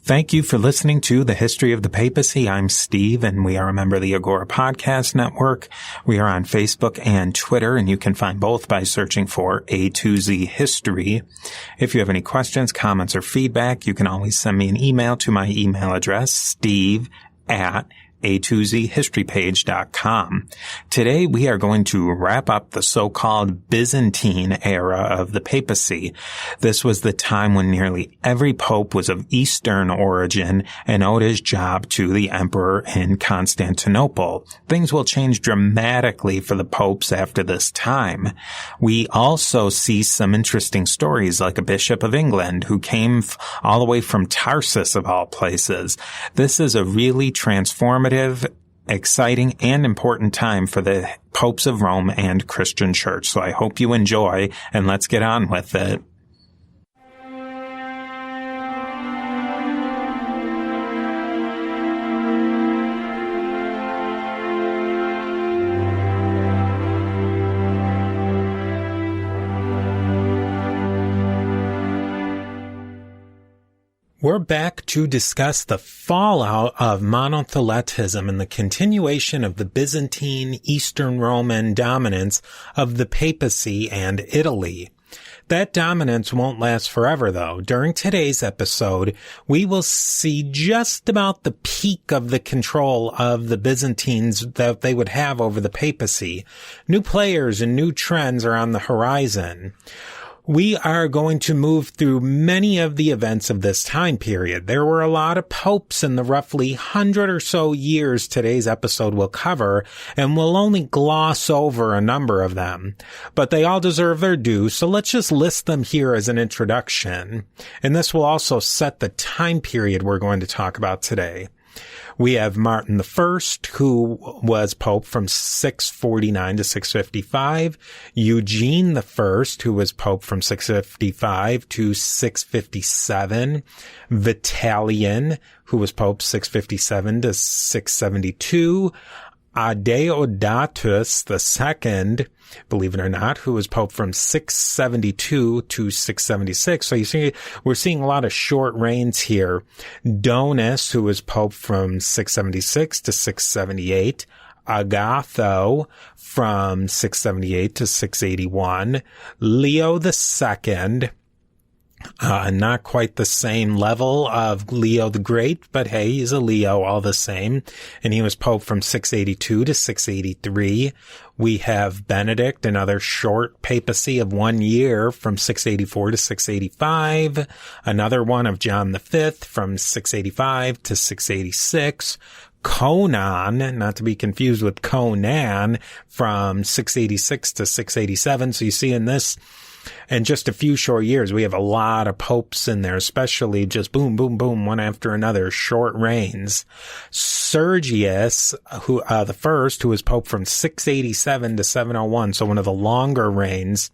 Thank you for listening to The History of the Papacy. I'm Steve, and we are a member of the Agora Podcast Network. We are on Facebook and Twitter, and you can find both by searching for A2Z History. If you have any questions, comments, or feedback, you can always send me an email to my email address, steve@a2zhistorypage.com. Today we are going to wrap up the so-called Byzantine era of the papacy. This was the time when nearly every pope was of Eastern origin and owed his job to the emperor in Constantinople. Things will change dramatically for the popes after this time. We also see some interesting stories, like a bishop of England who came all the way from Tarsus, of all places. This is a really transformative, exciting, and important time for the popes of Rome and Christian Church. So I hope you enjoy, and let's get on with it. We're back to discuss the fallout of monotheletism and the continuation of the Byzantine Eastern Roman dominance of the papacy and Italy. That dominance won't last forever, though. During today's episode, we will see just about the peak of the control of the Byzantines that they would have over the papacy. New players and new trends are on the horizon. We are going to move through many of the events of this time period. There were a lot of popes in the roughly 100 or so years today's episode will cover, and we'll only gloss over a number of them. But they all deserve their due, so let's just list them here as an introduction. And this will also set the time period we're going to talk about today. We have Martin I, who was pope from 649 to 655, Eugene I, who was pope from 655 to 657, Vitalian, who was pope 657 to 672, Adeodatus II, believe it or not, who was pope from 672 to 676. So you see, we're seeing a lot of short reigns here. Donus, who was pope from 676 to 678. Agatho from 678 to 681. Leo II, not quite the same level of Leo the Great, but hey, he's a Leo all the same. And he was pope from 682 to 683. We have Benedict, another short papacy of 1 year from 684 to 685. Another one of John V from 685 to 686. Conan, not to be confused with Conan, from 686 to 687. So you see in this, in just a few short years, we have a lot of popes in there, especially just boom, boom, boom, one after another, short reigns. Sergius, the first, who was pope from 687 to 701, so one of the longer reigns,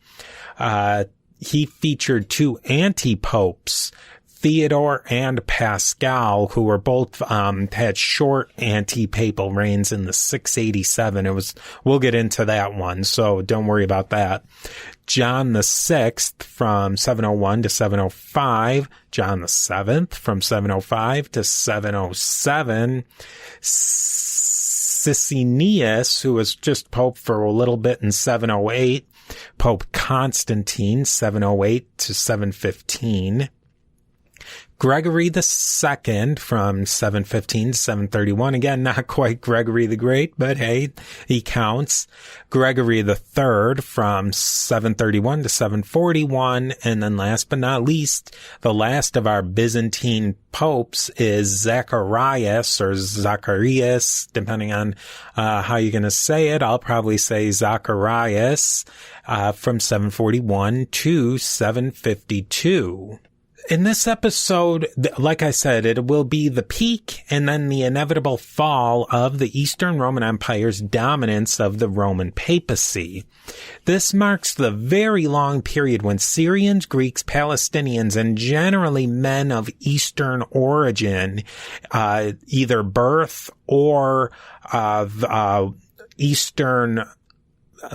he featured two anti-popes, Theodore and Pascal, who were both, had short anti-papal reigns in the 687. We'll get into that one, so don't worry about that. John VI from 701 to 705, John VII from 705 to 707, Sisinnius, who was just pope for a little bit in 708, Pope Constantine, 708 to 715, Gregory II from 715 to 731. Again, not quite Gregory the Great, but hey, he counts. Gregory III from 731 to 741. And then last but not least, the last of our Byzantine popes is Zacharias or Zacharias, depending on how you're going to say it. I'll probably say Zacharias from 741 to 752. In this episode, like I said, it will be the peak and then the inevitable fall of the Eastern Roman Empire's dominance of the Roman Papacy. This marks the very long period when Syrians, Greeks, Palestinians, and generally men of Eastern origin, either birth or of Eastern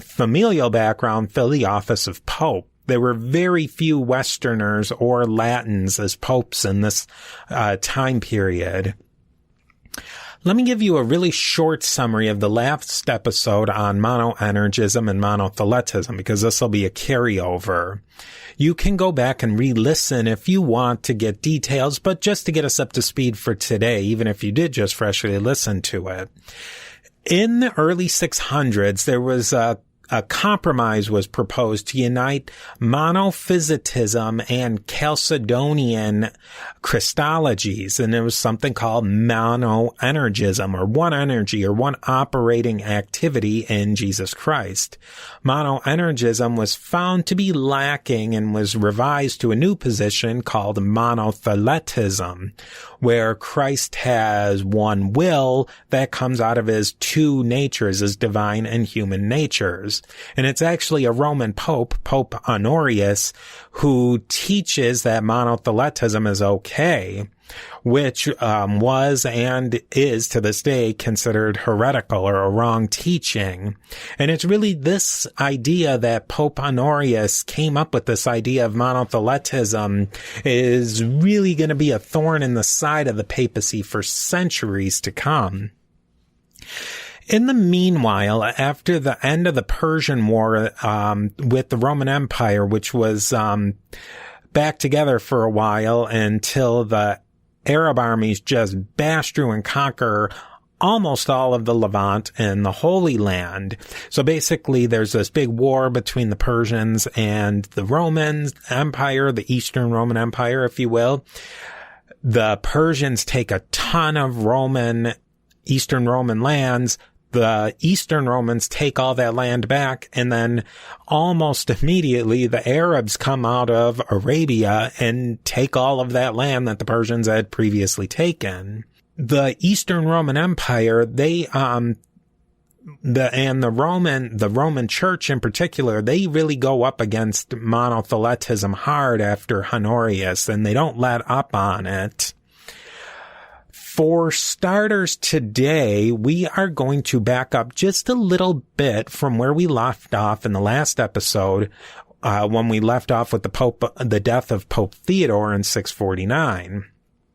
familial background, fill the office of Pope. There were very few Westerners or Latins as popes in this time period. Let me give you a really short summary of the last episode on monoenergism and monotheletism, because this will be a carryover. You can go back and re-listen if you want to get details, but just to get us up to speed for today, even if you did just freshly listen to it. In the early 600s, there was a compromise was proposed to unite monophysitism and Chalcedonian Christologies, and there was something called monoenergism, or one energy, or one operating activity in Jesus Christ. Monoenergism was found to be lacking and was revised to a new position called monotheletism, where Christ has one will that comes out of his two natures, his divine and human natures. And it's actually a Roman Pope, Pope Honorius, who teaches that monotheletism is okay, which was and is to this day considered heretical or a wrong teaching. And it's really this idea that Pope Honorius came up with, this idea of monotheletism, is really going to be a thorn in the side of the papacy for centuries to come. In the meanwhile, after the end of the Persian War with the Roman Empire, which was back together for a while until the Arab armies just bash through and conquer almost all of the Levant and the Holy Land. So basically there's this big war between the Persians and the Roman Empire, the Eastern Roman Empire, if you will. The Persians take a ton of Eastern Roman lands. The Eastern Romans take all that land back, and then almost immediately the Arabs come out of Arabia and take all of that land that the Persians had previously taken. The Eastern Roman Empire, the Roman Church in particular, they really go up against monotheletism hard after Honorius, and they don't let up on it. For starters today, we are going to back up just a little bit from where we left off in the last episode, when we left off with the death of Pope Theodore in 649.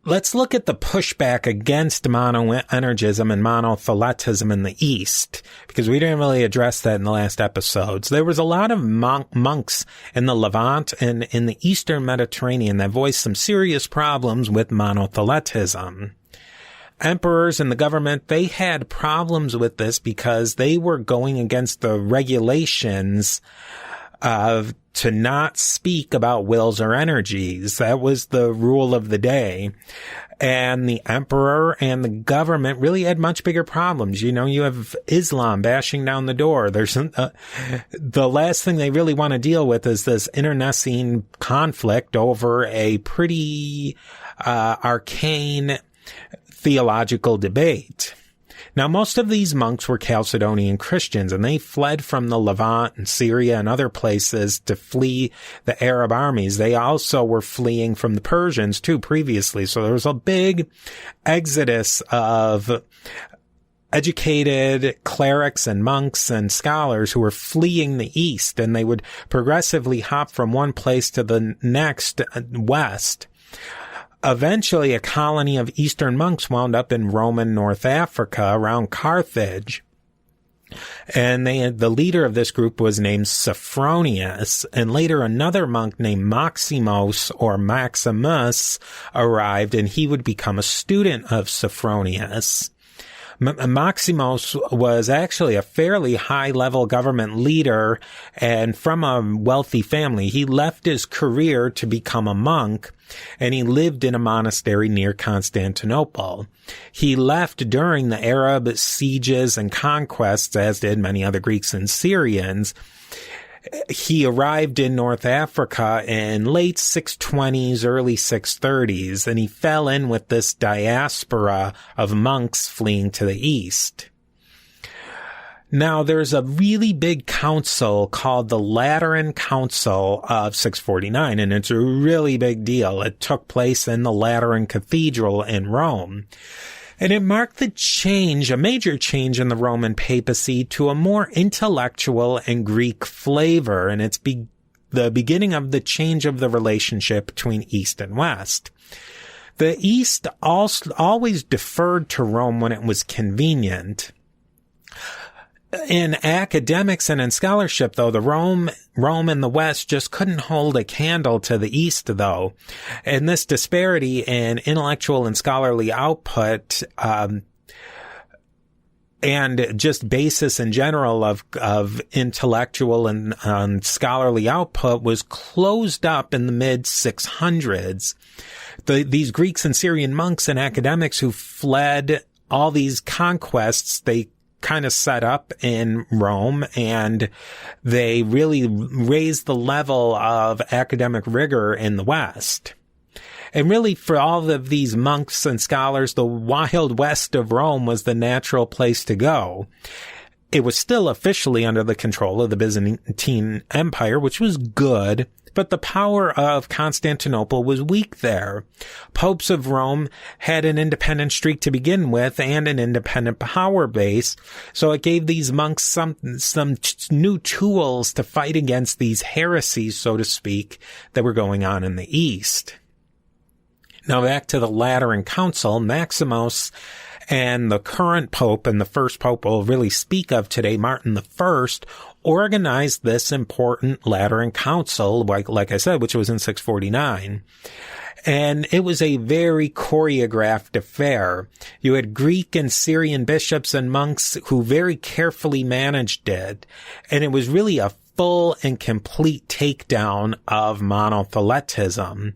Let's look at the pushback against monoenergism and monotheletism in the East, because we didn't really address that in the last episodes. There was a lot of monks in the Levant and in the Eastern Mediterranean that voiced some serious problems with monotheletism. Emperors and the government, they had problems with this because they were going against the regulations to not speak about wills or energies. That was the rule of the day. And the emperor and the government really had much bigger problems. You know, you have Islam bashing down the door. There's the last thing they really want to deal with is this internecine conflict over a pretty arcane theological debate. Now, most of these monks were Chalcedonian Christians, and they fled from the Levant and Syria and other places to flee the Arab armies. They also were fleeing from the Persians, too, previously. So there was a big exodus of educated clerics and monks and scholars who were fleeing the East, and they would progressively hop from one place to the next west. Eventually, a colony of Eastern monks wound up in Roman North Africa around Carthage. And the leader of this group was named Sophronius, and later another monk named Maximus or Maximus arrived, and he would become a student of Sophronius. Maximus was actually a fairly high-level government leader and from a wealthy family. He left his career to become a monk, and he lived in a monastery near Constantinople. He left during the Arab sieges and conquests, as did many other Greeks and Syrians. he arrived in North Africa in late 620s, early 630s, and he fell in with this diaspora of monks fleeing to the east. Now, there's a really big council called the Lateran Council of 649, and it's a really big deal. It took place in the Lateran Cathedral in Rome. And it marked a major change in the Roman papacy to a more intellectual and Greek flavor, and it's the beginning of the change of the relationship between East and West. The East always deferred to Rome when it was convenient. In academics and in scholarship, though, Rome and the West just couldn't hold a candle to the East, though. And this disparity in intellectual and scholarly output, and just basis in general of intellectual and scholarly output was closed up in the mid-600s. These Greeks and Syrian monks and academics who fled all these conquests, they kind of set up in Rome, and they really raised the level of academic rigor in the West. And really, for all of these monks and scholars, the Wild West of Rome was the natural place to go. It was still officially under the control of the Byzantine Empire, which was good, but the power of Constantinople was weak there. Popes of Rome had an independent streak to begin with and an independent power base, so it gave these monks some new tools to fight against these heresies, so to speak, that were going on in the East. Now back to the Lateran Council, Maximus and the current pope and the first pope we'll really speak of today, Martin I, organized this important Lateran Council, like I said, which was in 649. And it was a very choreographed affair. You had Greek and Syrian bishops and monks who very carefully managed it. And it was really a full and complete takedown of monothelitism.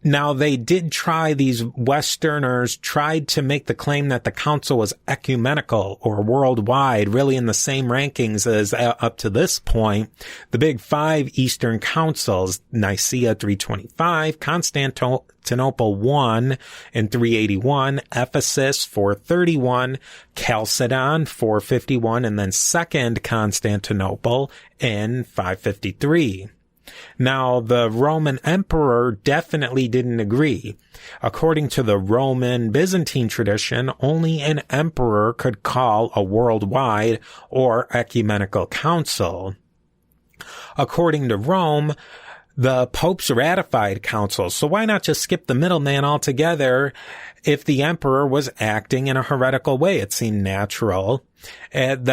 Now, these Westerners tried to make the claim that the council was ecumenical or worldwide, really in the same rankings as up to this point. The big five Eastern councils, Nicaea 325, Constantinople 1 in 381, Ephesus 431, Chalcedon 451, and then Second Constantinople in 553. Now, the Roman emperor definitely didn't agree. According to the Roman Byzantine tradition, only an emperor could call a worldwide or ecumenical council. According to Rome, the popes ratified councils, so why not just skip the middleman altogether if the emperor was acting in a heretical way? It seemed natural. And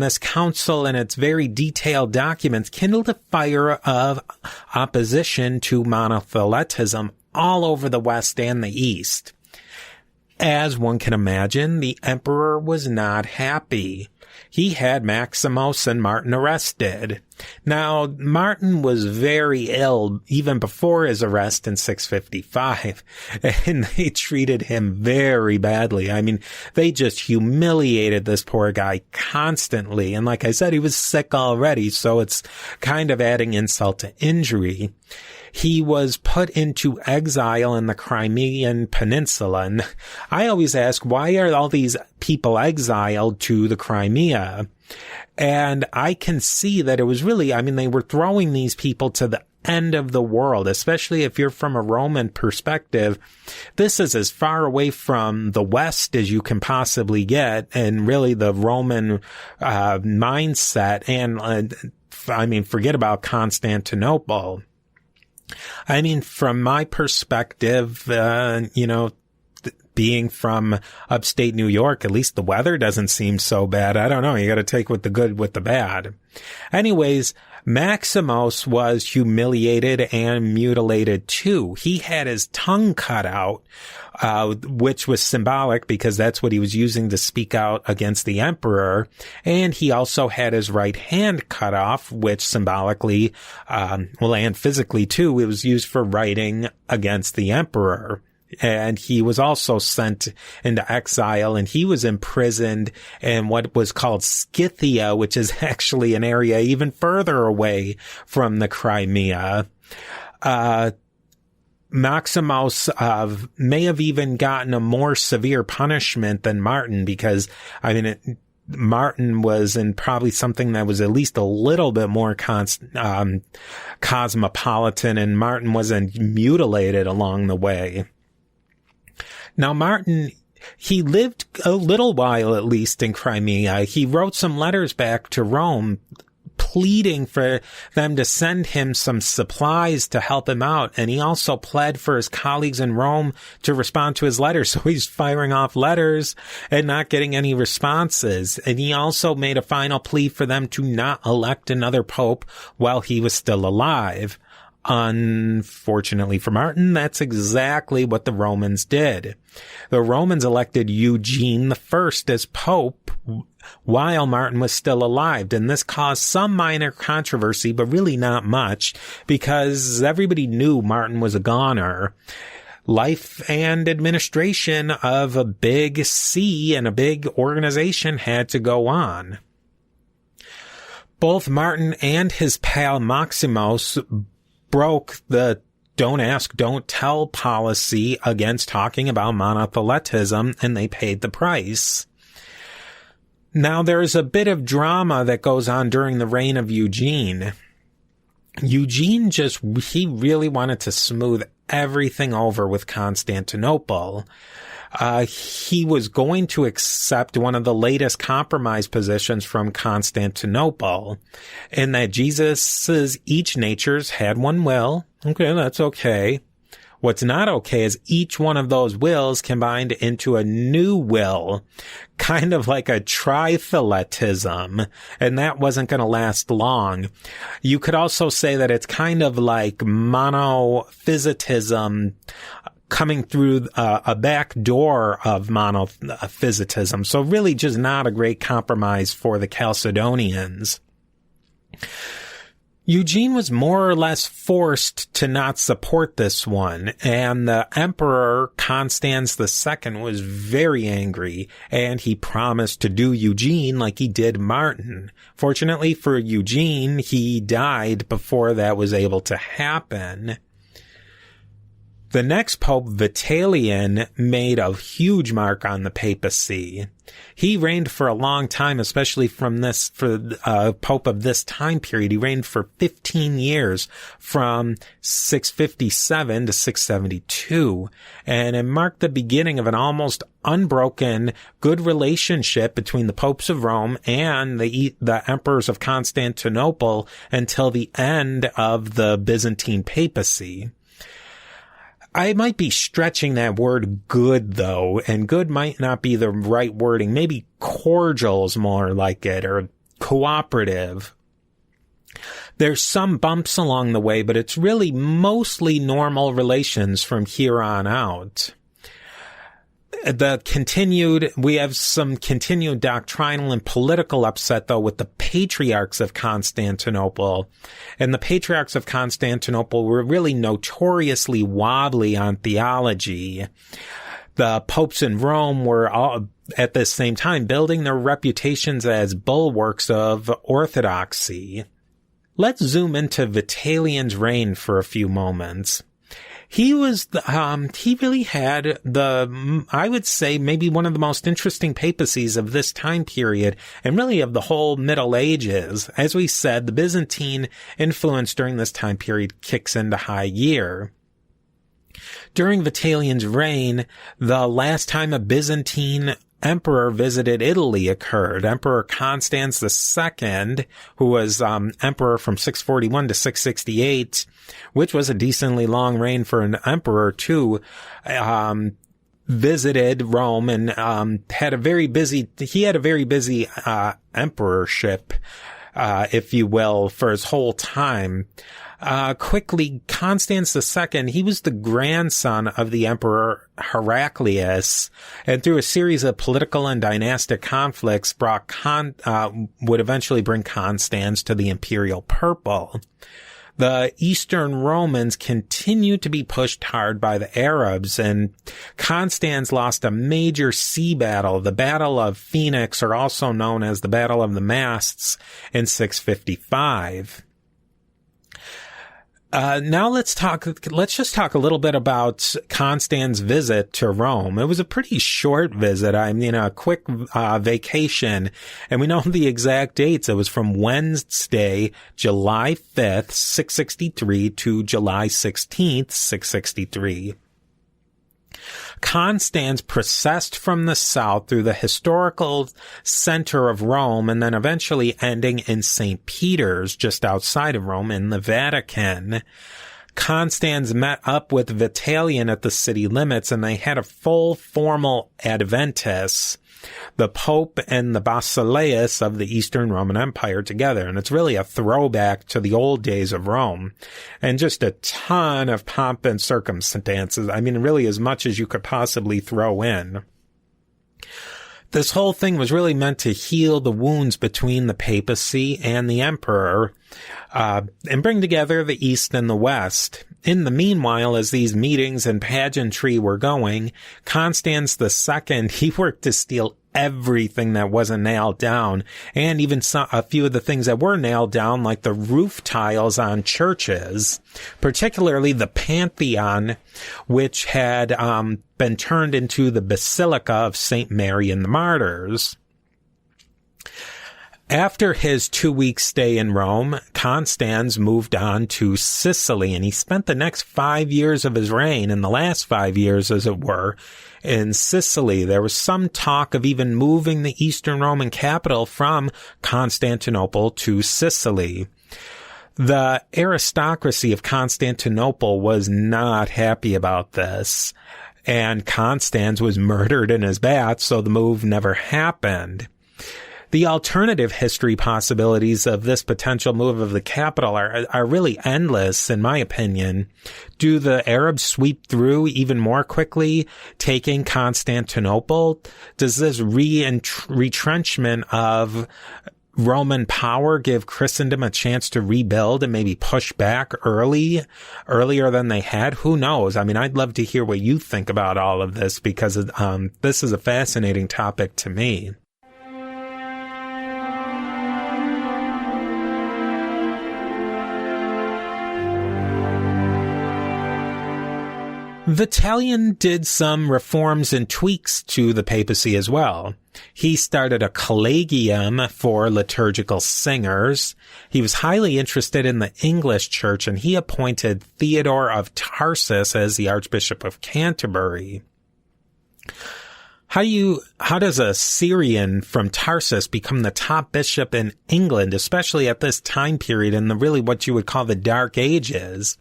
this council and its very detailed documents kindled a fire of opposition to monothelitism all over the West and the East. As one can imagine, the emperor was not happy. He had Maximus and Martin arrested. Now, Martin was very ill even before his arrest in 655, and they treated him very badly. I mean, they just humiliated this poor guy constantly. And like I said, he was sick already, so it's kind of adding insult to injury. He was put into exile in the Crimean Peninsula. And I always ask, why are all these people exiled to the Crimea? And I can see that it was really, they were throwing these people to the end of the world, especially if you're from a Roman perspective. This is as far away from the West as you can possibly get, and really the Roman mindset. And forget about Constantinople. From my perspective, being from upstate New York, at least the weather doesn't seem so bad. I don't know. You got to take with the good with the bad. Anyways, Maximus was humiliated and mutilated too. He had his tongue cut out, which was symbolic because that's what he was using to speak out against the emperor. And he also had his right hand cut off, which symbolically, and physically too, it was used for writing against the emperor. And he was also sent into exile, and he was imprisoned in what was called Scythia, which is actually an area even further away from the Crimea. Maximus may have even gotten a more severe punishment than Martin, because, Martin was in probably something that was at least a little bit more cosmopolitan, and Martin wasn't mutilated along the way. Now, Martin, he lived a little while, at least, in Crimea. He wrote some letters back to Rome, pleading for them to send him some supplies to help him out. And he also pled for his colleagues in Rome to respond to his letters. So he's firing off letters and not getting any responses. And he also made a final plea for them to not elect another pope while he was still alive. Unfortunately for Martin, that's exactly what the Romans did. The Romans elected Eugene I as pope while Martin was still alive, and this caused some minor controversy, but really not much, because everybody knew Martin was a goner. Life and administration of a big see and a big organization had to go on. Both Martin and his pal Maximus broke the don't ask, don't tell policy against talking about monotheletism, and they paid the price. Now, there's a bit of drama that goes on during the reign of Eugene. Eugene he really wanted to smooth everything over with Constantinople. He was going to accept one of the latest compromise positions from Constantinople, in that Jesus's each natures had one will. Okay, that's okay. What's not okay is each one of those wills combined into a new will, kind of like a tritheletism, and that wasn't going to last long. You could also say that it's kind of like monophysitism coming through a back door of monophysitism. So really just not a great compromise for the Chalcedonians. Eugene was more or less forced to not support this one, and the Emperor Constans II was very angry, and he promised to do Eugene like he did Martin. Fortunately for Eugene, he died before that was able to happen. The next Pope, Vitalian, made a huge mark on the papacy. He reigned for a long time, especially for Pope of this time period. He reigned for 15 years, from 657 to 672, and it marked the beginning of an almost unbroken good relationship between the popes of Rome and the emperors of Constantinople until the end of the Byzantine Papacy. I might be stretching that word good, though, and good might not be the right wording. Maybe cordial is more like it, or cooperative. There's some bumps along the way, but it's really mostly normal relations from here on out. We have some continued doctrinal and political upset, though, with the patriarchs of Constantinople. And the patriarchs of Constantinople were really notoriously wobbly on theology. The popes in Rome were all, at the same time, building their reputations as bulwarks of orthodoxy. Let's zoom into Vitalian's reign for a few moments. He really had I would say, maybe one of the most interesting papacies of this time period, and really of the whole Middle Ages. As we said, the Byzantine influence during this time period kicks into high gear. During Vitalian's reign, the last time a Byzantine emperor visited Italy occurred. Emperor Constans II, who was emperor from 641 to 668, which was a decently long reign for an emperor too, visited Rome and had a very busy emperorship, if you will, for his whole time. Quickly, Constans II, he was the grandson of the Emperor Heraclius, and through a series of political and dynastic conflicts would eventually bring Constans to the imperial purple. the Eastern Romans continued to be pushed hard by the Arabs, and Constans lost a major sea battle, the Battle of Phoenix, or also known as the Battle of the Masts, in 655. Now let's just talk a little bit about Constans' visit to Rome. It was a pretty short visit. I mean, a quick, vacation. And we know the exact dates. It was from Wednesday, July 5th, 663 to July 16th, 663. Constans processed from the south through the historical center of Rome and then eventually ending in St. Peter's, just outside of Rome, in the Vatican. Constans met up with Vitalian at the city limits, and they had a full formal adventus, the Pope and the Basileus of the Eastern Roman Empire together. And it's really a throwback to the old days of Rome, and just a ton of pomp and circumstances. I mean, really as much as you could possibly throw in. This whole thing was really meant to heal the wounds between the papacy and the emperor, and bring together the East and the West. In the meanwhile, as these meetings and pageantry were going, Constans II, he worked to steal everything that wasn't nailed down, and even a few of the things that were nailed down, like the roof tiles on churches, particularly the Pantheon, which had been turned into the Basilica of St. Mary and the Martyrs. After his 2-week stay in Rome, Constans moved on to Sicily, and he spent the next 5 years of his reign, in the last 5 years, as it were, in Sicily. There was some talk of even moving the Eastern Roman capital from Constantinople to Sicily. The aristocracy of Constantinople was not happy about this, and Constans was murdered in his bath, so the move never happened. The alternative history possibilities of this potential move of the capital are really endless, in my opinion. Do the Arabs sweep through even more quickly, taking Constantinople? Does this retrenchment of Roman power give Christendom a chance to rebuild and maybe push back earlier than they had? Who knows? I mean, I'd love to hear what you think about all of this, because this is a fascinating topic to me. Vitalian did some reforms and tweaks to the papacy as well. He started a collegium for liturgical singers. He was highly interested in the English church, and he appointed Theodore of Tarsus as the Archbishop of Canterbury. How does a Syrian from Tarsus become the top bishop in England, especially at this time period in what you would call the Dark Ages?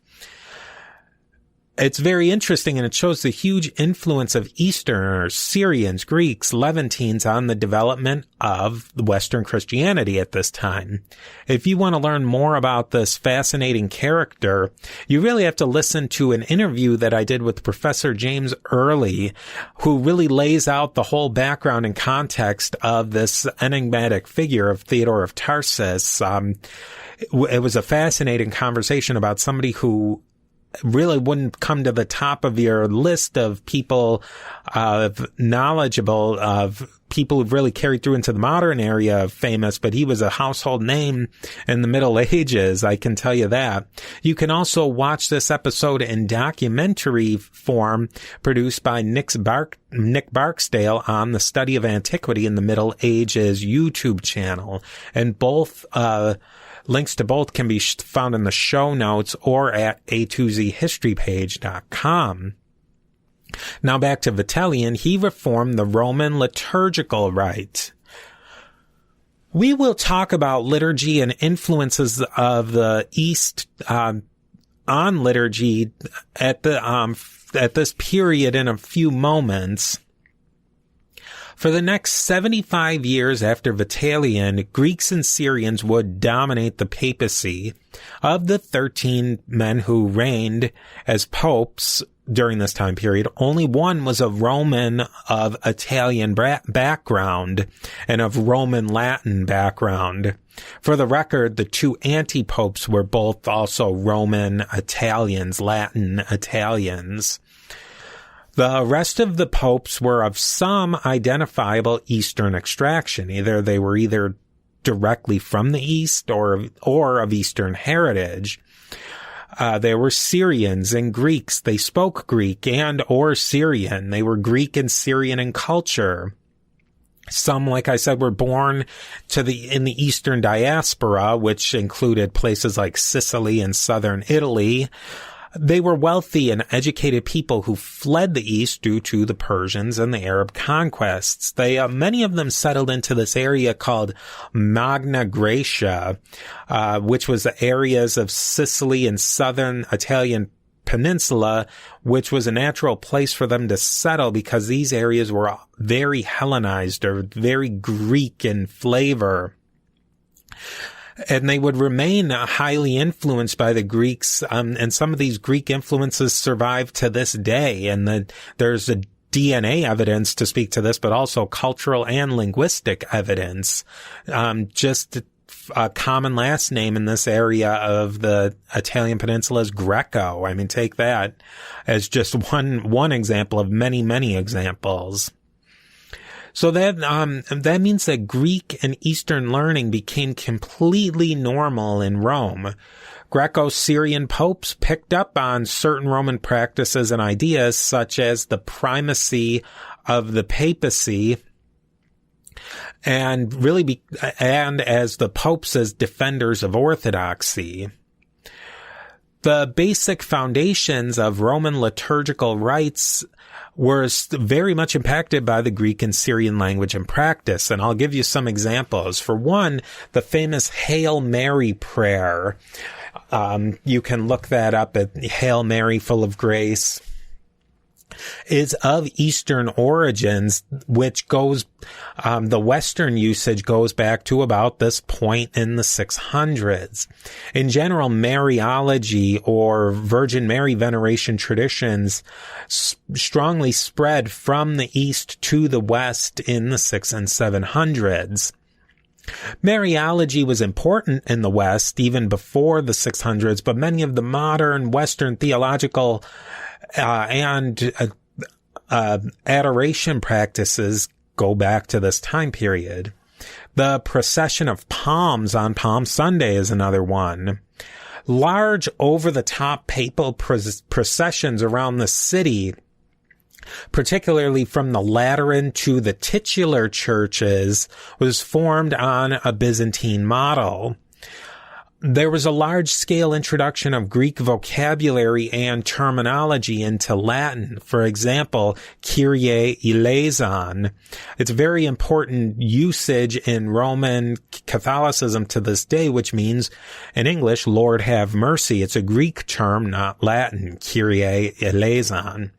It's very interesting, and it shows the huge influence of Easterners, Syrians, Greeks, Levantines on the development of Western Christianity at this time. If you want to learn more about this fascinating character, you really have to listen to an interview that I did with Professor James Early, who really lays out the whole background and context of this enigmatic figure of Theodore of Tarsus. It was a fascinating conversation about somebody who really wouldn't come to the top of your list of people knowledgeable, of people who've really carried through into the modern area of famous, but he was a household name in the Middle Ages, I can tell you that. You can also watch this episode in documentary form produced by Nick Barksdale on the Study of Antiquity in the Middle Ages YouTube channel. And both links to both can be found in the show notes or at a2zhistorypage.com. Now back to Vitalian. He reformed the Roman liturgical rite. We will talk about liturgy and influences of the East on liturgy at this period in a few moments. For the next 75 years after Vitalian, Greeks and Syrians would dominate the papacy. Of the 13 men who reigned as popes during this time period, only one was a Roman of Italian background and of Roman Latin background. For the record, the two anti-popes were both also Roman Italians, Latin Italians. The rest of the popes were of some identifiable Eastern extraction. They were directly from the East or of Eastern heritage. They were Syrians and Greeks. They spoke Greek and or Syrian. They were Greek and Syrian in culture. Some, like I said, were born in the Eastern diaspora, which included places like Sicily and southern Italy. They were wealthy and educated people who fled the East due to the Persians and the Arab conquests. Many of them settled into this area called Magna Graecia, which was the areas of Sicily and southern Italian peninsula, which was a natural place for them to settle because these areas were very Hellenized or very Greek in flavor. And they would remain highly influenced by the Greeks, and some of these Greek influences survive to this day. And there's a DNA evidence to speak to this, but also cultural and linguistic evidence. Just a common last name in this area of the Italian peninsula is Greco. I mean, take that as just one example of many, many examples. So that means that Greek and Eastern learning became completely normal in Rome. Greco-Syrian popes picked up on certain Roman practices and ideas such as the primacy of the papacy and as the popes as defenders of orthodoxy. The basic foundations of Roman liturgical rites were very much impacted by the Greek and Syrian language and practice. And I'll give you some examples. For one, the famous Hail Mary prayer. You can look that up at Hail Mary, full of grace, is of Eastern origins, which the Western usage goes back to about this point in the 600s. In general, Mariology or Virgin Mary veneration traditions strongly spread from the East to the West in the 600s and 700s. Mariology was important in the West even before the 600s, but many of the modern Western theological and adoration practices go back to this time period. The procession of palms on Palm Sunday is another one. Large over-the-top papal processions around the city, particularly from the Lateran to the titular churches, was formed on a Byzantine model. There was a large-scale introduction of Greek vocabulary and terminology into Latin. For example, Kyrie eleison. It's very important usage in Roman Catholicism to this day, which means, in English, Lord have mercy. It's a Greek term, not Latin, Kyrie eleison.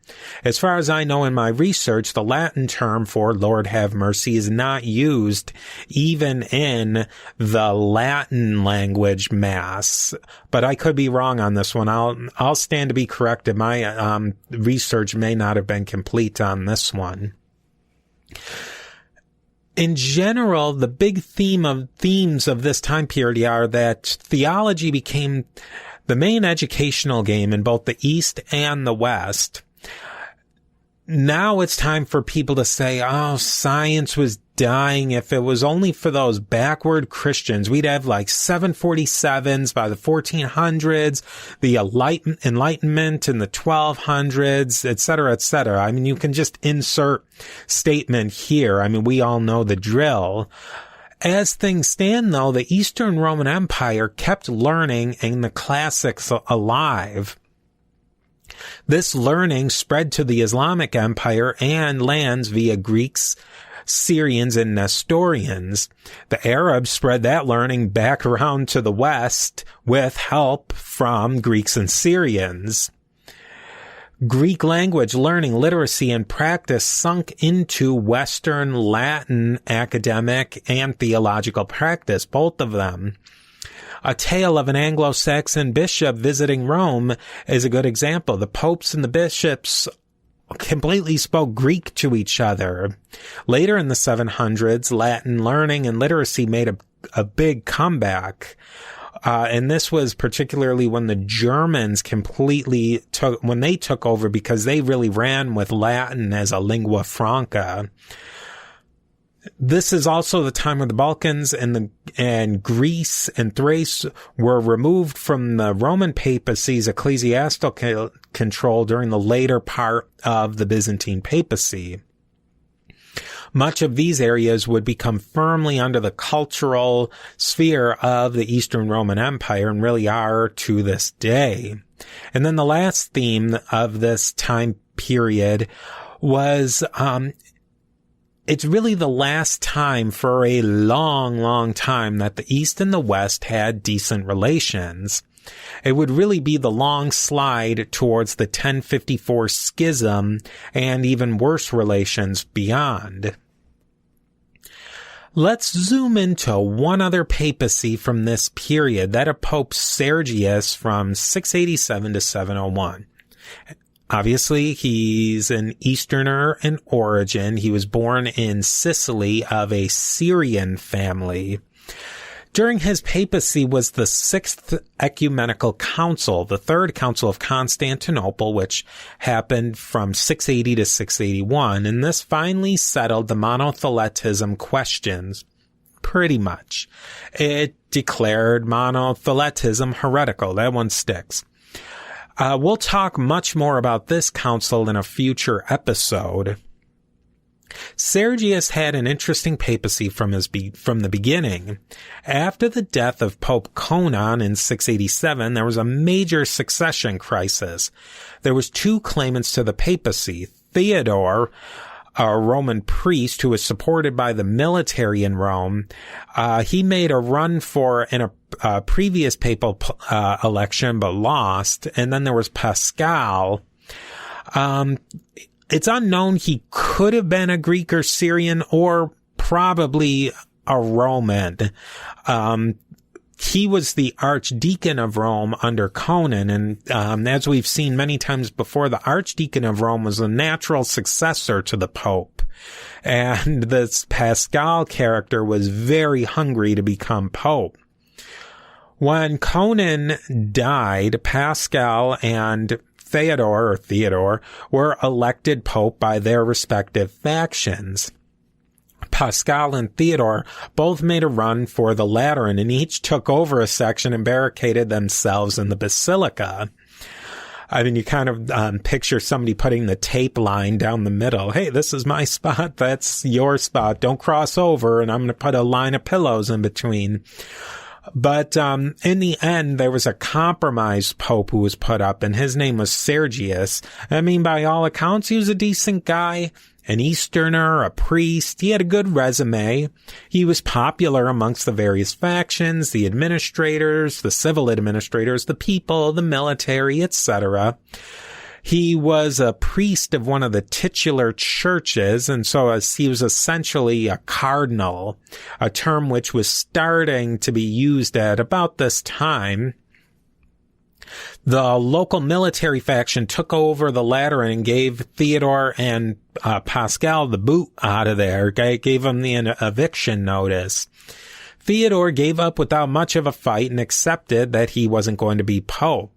As far as I know in my research, the Latin term for Lord have mercy is not used even in the Latin language Mass, but I could be wrong on this one. I'll stand to be corrected. My research may not have been complete on this one. In general, the big themes of this time period are that theology became the main educational game in both the East and the West. Now it's time for people to say, oh, science was dying. If it was only for those backward Christians, we'd have like 747s by the 1400s, the Enlightenment in the 1200s, et cetera, et cetera. I mean, you can just insert statement here. I mean, we all know the drill. As things stand, though, the Eastern Roman Empire kept learning and the classics alive. This learning spread to the Islamic Empire and lands via Greeks, Syrians, and Nestorians. The Arabs spread that learning back around to the West with help from Greeks and Syrians. Greek language learning, literacy, and practice sunk into Western Latin academic and theological practice, both of them. A tale of an Anglo-Saxon bishop visiting Rome is a good example. The popes and the bishops completely spoke Greek to each other. Later in the 700s, Latin learning and literacy made a a big comeback. And this was particularly when the Germans when they took over, because they really ran with Latin as a lingua franca. This is also the time when the Balkans and Greece and Thrace were removed from the Roman papacy's ecclesiastical control during the later part of the Byzantine Papacy. Much of these areas would become firmly under the cultural sphere of the Eastern Roman Empire, and really are to this day. And then the last theme of this time period was, it's really the last time for a long, long time that the East and the West had decent relations. It would really be the long slide towards the 1054 schism and even worse relations beyond. Let's zoom into one other papacy from this period, that of Pope Sergius from 687 to 701. Obviously, he's an Easterner in origin. He was born in Sicily of a Syrian family. During his papacy was the Sixth Ecumenical Council, the Third Council of Constantinople, which happened from 680 to 681, and this finally settled the monotheletism questions, pretty much. It declared monotheletism heretical. That one sticks. We'll talk much more about this council in a future episode. Sergius had an interesting papacy from the beginning. After the death of Pope Conon in 687, there was a major succession crisis. There was two claimants to the papacy. Theodore, a Roman priest who was supported by the military in Rome, he made a run for in a previous papal election but lost. And then there was Pascal. It's unknown. He could have been a Greek or Syrian, or probably a Roman. He was the archdeacon of Rome under Conon, and as we've seen many times before, the archdeacon of Rome was a natural successor to the Pope. And this Pascal character was very hungry to become Pope. When Conon died, Pascal and Theodore were elected Pope by their respective factions. Pascal and Theodore both made a run for the Lateran, and each took over a section and barricaded themselves in the Basilica. I mean, you kind of picture somebody putting the tape line down the middle. Hey, this is my spot. That's your spot. Don't cross over. And I'm going to put a line of pillows in between. But in the end, there was a compromised pope who was put up, and his name was Sergius. I mean, by all accounts, he was a decent guy, an Easterner, a priest. He had a good resume. He was popular amongst the various factions, the administrators, the civil administrators, the people, the military, etc. He was a priest of one of the titular churches, and so he was essentially a cardinal, a term which was starting to be used at about this time. The local military faction took over the Lateran and gave Theodore and Pascal the boot out of there, gave them the eviction notice. Theodore gave up without much of a fight and accepted that he wasn't going to be pope.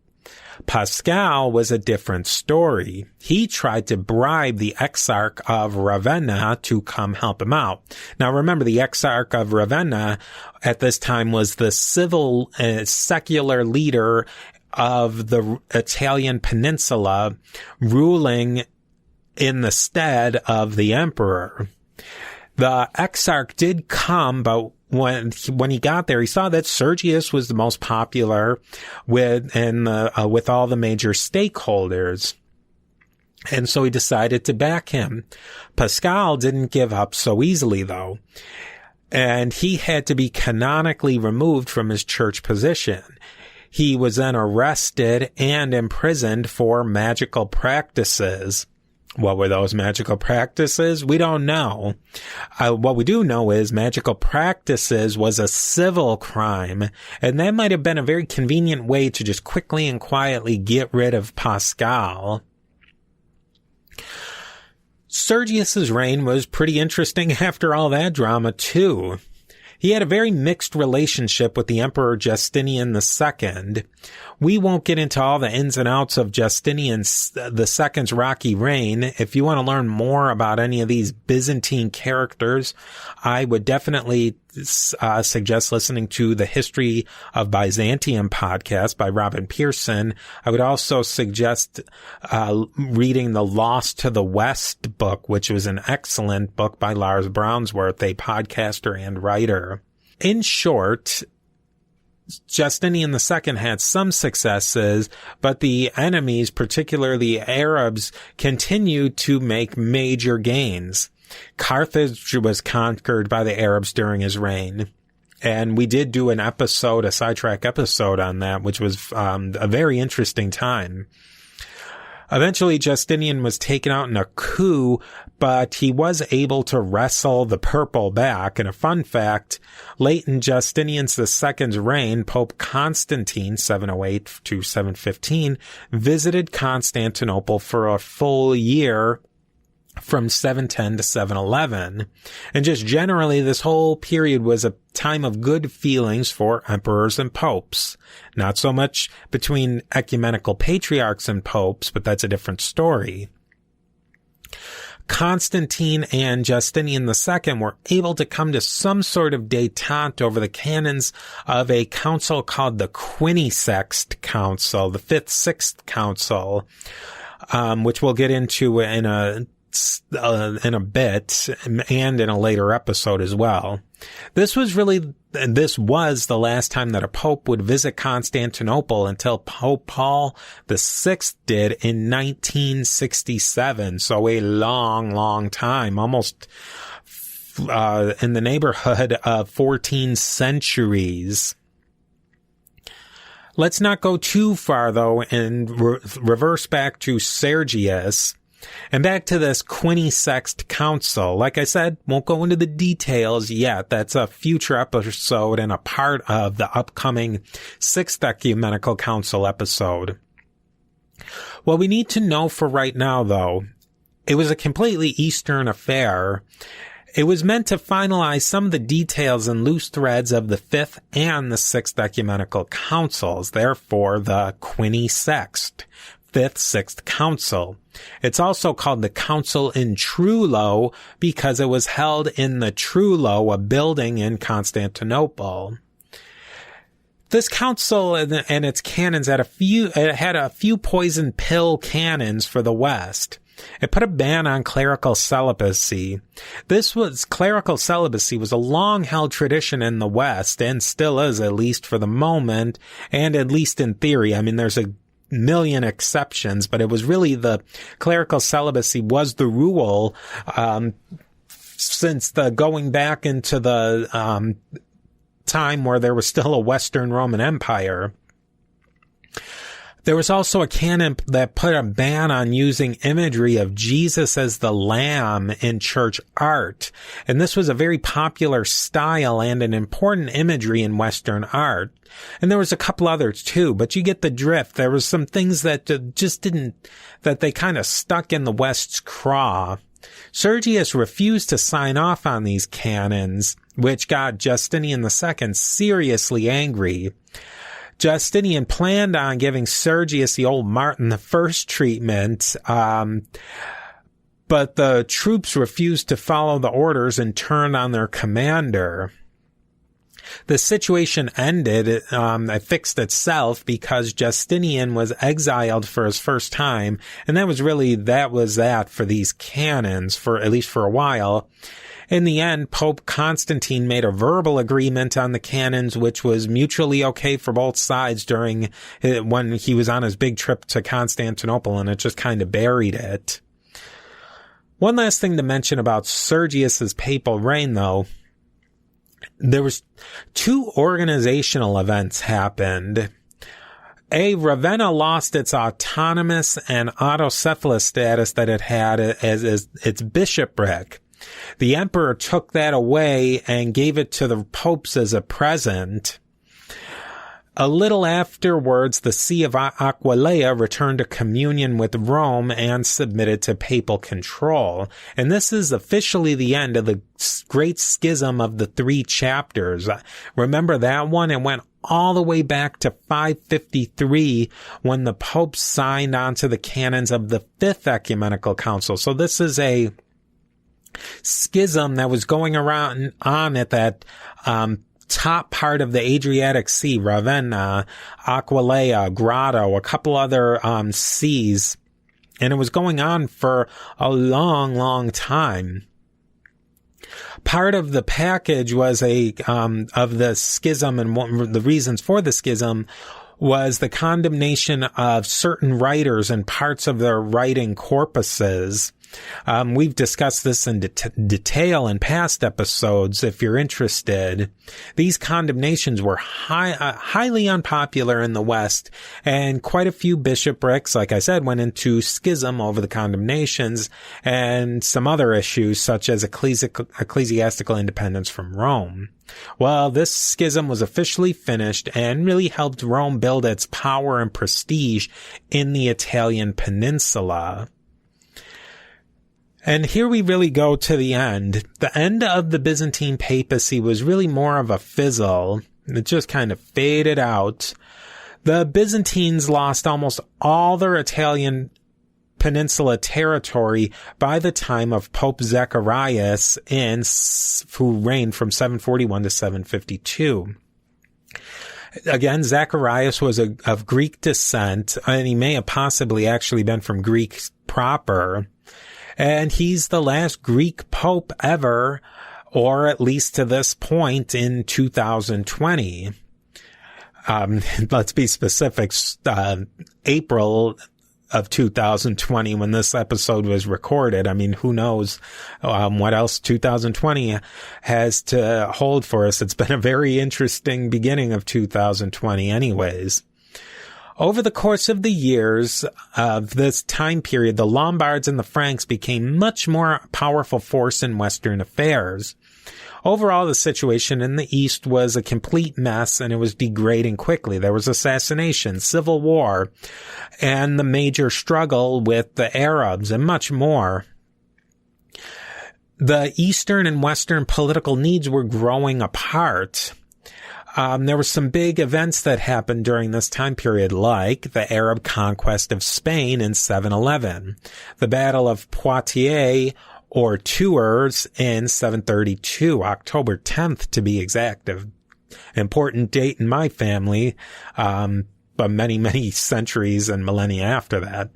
Pascal was a different story. He tried to bribe the Exarch of Ravenna to come help him out. Now remember, the Exarch of Ravenna at this time was the civil, secular leader of the Italian peninsula, ruling in the stead of the emperor. The Exarch did come, but when he got there, he saw that Sergius was the most popular with all the major stakeholders. And so he decided to back him. Pascal didn't give up so easily, though. And he had to be canonically removed from his church position. He was then arrested and imprisoned for magical practices. What were those magical practices? We don't know. What we do know is magical practices was a civil crime, and that might have been a very convenient way to just quickly and quietly get rid of Pascal. Sergius's reign was pretty interesting after all that drama, too. He had a very mixed relationship with the Emperor Justinian II. We won't get into all the ins and outs of Justinian II's rocky reign. If you want to learn more about any of these Byzantine characters, I would definitely suggest listening to the History of Byzantium podcast by Robin Pearson. I would also suggest reading the Lost to the West book, which was an excellent book by Lars Brownsworth, a podcaster and writer. In short, Justinian II had some successes, but the enemies, particularly Arabs, continued to make major gains. Carthage was conquered by the Arabs during his reign. And we did do a sidetrack episode on that, which was a very interesting time. Eventually, Justinian was taken out in a coup, but he was able to wrestle the purple back. And a fun fact, late in Justinian II's reign, Pope Constantine, 708 to 715, visited Constantinople for a full year from 710 to 711. And just generally, this whole period was a time of good feelings for emperors and popes. Not so much between ecumenical patriarchs and popes, but that's a different story. Constantine and Justinian II were able to come to some sort of détente over the canons of a council called the Quinisext Council, the Fifth-Sixth Council, which we'll get into in a bit and in a later episode as well. This was the last time that a pope would visit Constantinople until Pope Paul VI did in 1967. So a long time, almost in the neighborhood of 14 centuries. Let's not go too far though and reverse back to Sergius. And back to this Quinisext Council. Like I said, won't go into the details yet. That's a future episode and a part of the upcoming Sixth Ecumenical Council episode. What we need to know for right now, though, it was a completely Eastern affair. It was meant to finalize some of the details and loose threads of the Fifth and the Sixth Ecumenical Councils, therefore the Quinisext. Fifth, Sixth Council. It's also called the Council in Trullo because it was held in the Trullo, a building in Constantinople. This council and its canons had a few poison pill canons for the West. It put a ban on clerical celibacy. Clerical celibacy was a long-held tradition in the West and still is, at least for the moment, and at least in theory. I mean, there's a million exceptions, but it was really the clerical celibacy was the rule since the going back into the time where there was still a Western Roman Empire. There was also a canon that put a ban on using imagery of Jesus as the Lamb in church art. And this was a very popular style and an important imagery in Western art. And there was a couple others too, but you get the drift. There was some things that that they kind of stuck in the West's craw. Sergius refused to sign off on these canons, which got Justinian II seriously angry. Justinian planned on giving Sergius the old Martin I treatment, but the troops refused to follow the orders and turned on their commander. The situation fixed itself because Justinian was exiled for his first time, and that was that for these canons, at least for a while. In the end, Pope Constantine made a verbal agreement on the canons, which was mutually okay for both sides when he was on his big trip to Constantinople, and it just kind of buried it. One last thing to mention about Sergius's papal reign, though. There was two organizational events happened. Ravenna lost its autonomous and autocephalous status that it had as its bishopric. The emperor took that away and gave it to the popes as a present. A little afterwards, the See of Aquileia returned to communion with Rome and submitted to papal control. And this is officially the end of the Great Schism of the 3 chapters. Remember that one? It went all the way back to 553 when the Pope signed onto the canons of the 5th Ecumenical Council. So this is a schism that was going on at that top part of the Adriatic Sea, Ravenna, Aquileia, Grotto, a couple other seas, and it was going on for a long, long time. Part of the package was of the schism, and one of the reasons for the schism was the condemnation of certain writers and parts of their writing corpuses. We've discussed this in detail in past episodes if you're interested. These condemnations were highly unpopular in the West, and quite a few bishoprics, like I said, went into schism over the condemnations and some other issues such as ecclesiastical independence from Rome. Well, this schism was officially finished and really helped Rome build its power and prestige in the Italian peninsula. And here we really go to the end. The end of the Byzantine Papacy was really more of a fizzle. It just kind of faded out. The Byzantines lost almost all their Italian peninsula territory by the time of Pope Zacharias, who reigned from 741 to 752. Again, Zacharias was of Greek descent, and he may have possibly actually been from Greek proper. And he's the last Greek pope ever, or at least to this point in 2020. Let's be specific, April of 2020 when this episode was recorded. I mean, who knows what else 2020 has to hold for us. It's been a very interesting beginning of 2020 anyways. Over the course of the years of this time period, the Lombards and the Franks became much more powerful force in Western affairs. Overall, the situation in the East was a complete mess, and it was degrading quickly. There was assassination, civil war, and the major struggle with the Arabs, and much more. The Eastern and Western political needs were growing apart. There were some big events that happened during this time period, like the Arab conquest of Spain in 711, the Battle of Poitiers or Tours in 732, October 10th to be exact, an important date in my family, but many, many centuries and millennia after that.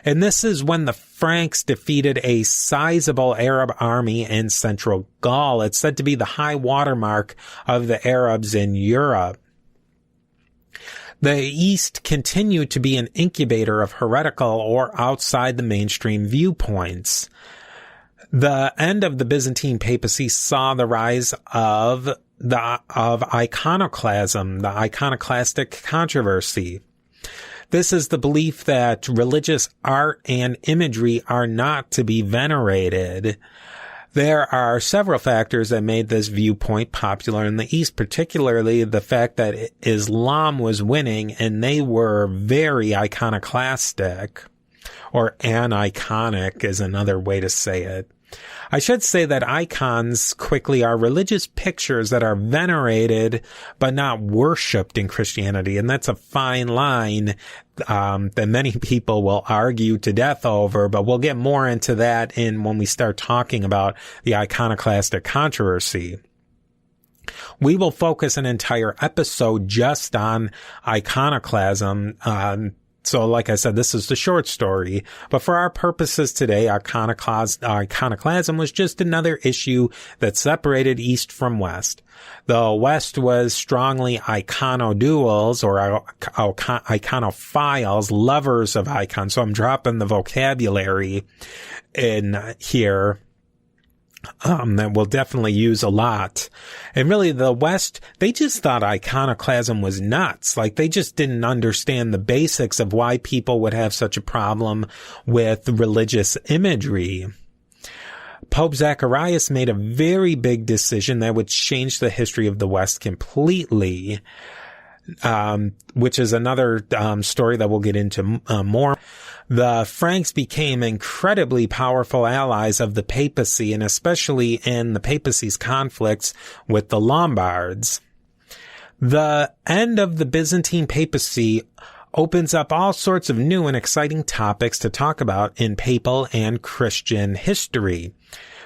And this is when the Franks defeated a sizable Arab army in central Gaul. It's said to be the high watermark of the Arabs in Europe. The East continued to be an incubator of heretical or outside the mainstream viewpoints. The end of the Byzantine Papacy saw the rise of iconoclasm, the iconoclastic controversy. This is the belief that religious art and imagery are not to be venerated. There are several factors that made this viewpoint popular in the East, particularly the fact that Islam was winning and they were very iconoclastic, or aniconic is another way to say it. I should say that icons quickly are religious pictures that are venerated but not worshipped in Christianity, and that's a fine line that many people will argue to death over, but we'll get more into that when we start talking about the iconoclastic controversy. We will focus an entire episode just on iconoclasm. So like I said, this is the short story, but for our purposes today, iconoclasm was just another issue that separated East from West. The West was strongly iconoduals or iconophiles, lovers of icons. So I'm dropping the vocabulary in here that we'll definitely use a lot. And really the West, they just thought iconoclasm was nuts. Like they just didn't understand the basics of why people would have such a problem with religious imagery. Pope Zacharias made a very big decision that would change the history of the West completely. which is another story that we'll get into more. The Franks became incredibly powerful allies of the papacy, and especially in the papacy's conflicts with the Lombards. The end of the Byzantine papacy opens up all sorts of new and exciting topics to talk about in papal and Christian history.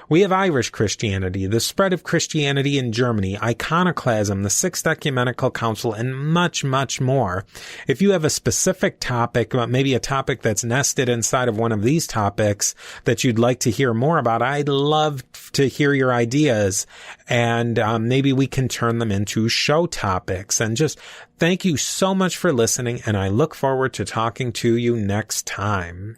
We have Irish Christianity, the spread of Christianity in Germany, iconoclasm, the Sixth Ecumenical Council, and much, much more. If you have a specific topic, maybe a topic that's nested inside of one of these topics that you'd like to hear more about, I'd love to hear your ideas, and maybe we can turn them into show topics. And just thank you so much for listening, and I look forward to talking to you next time.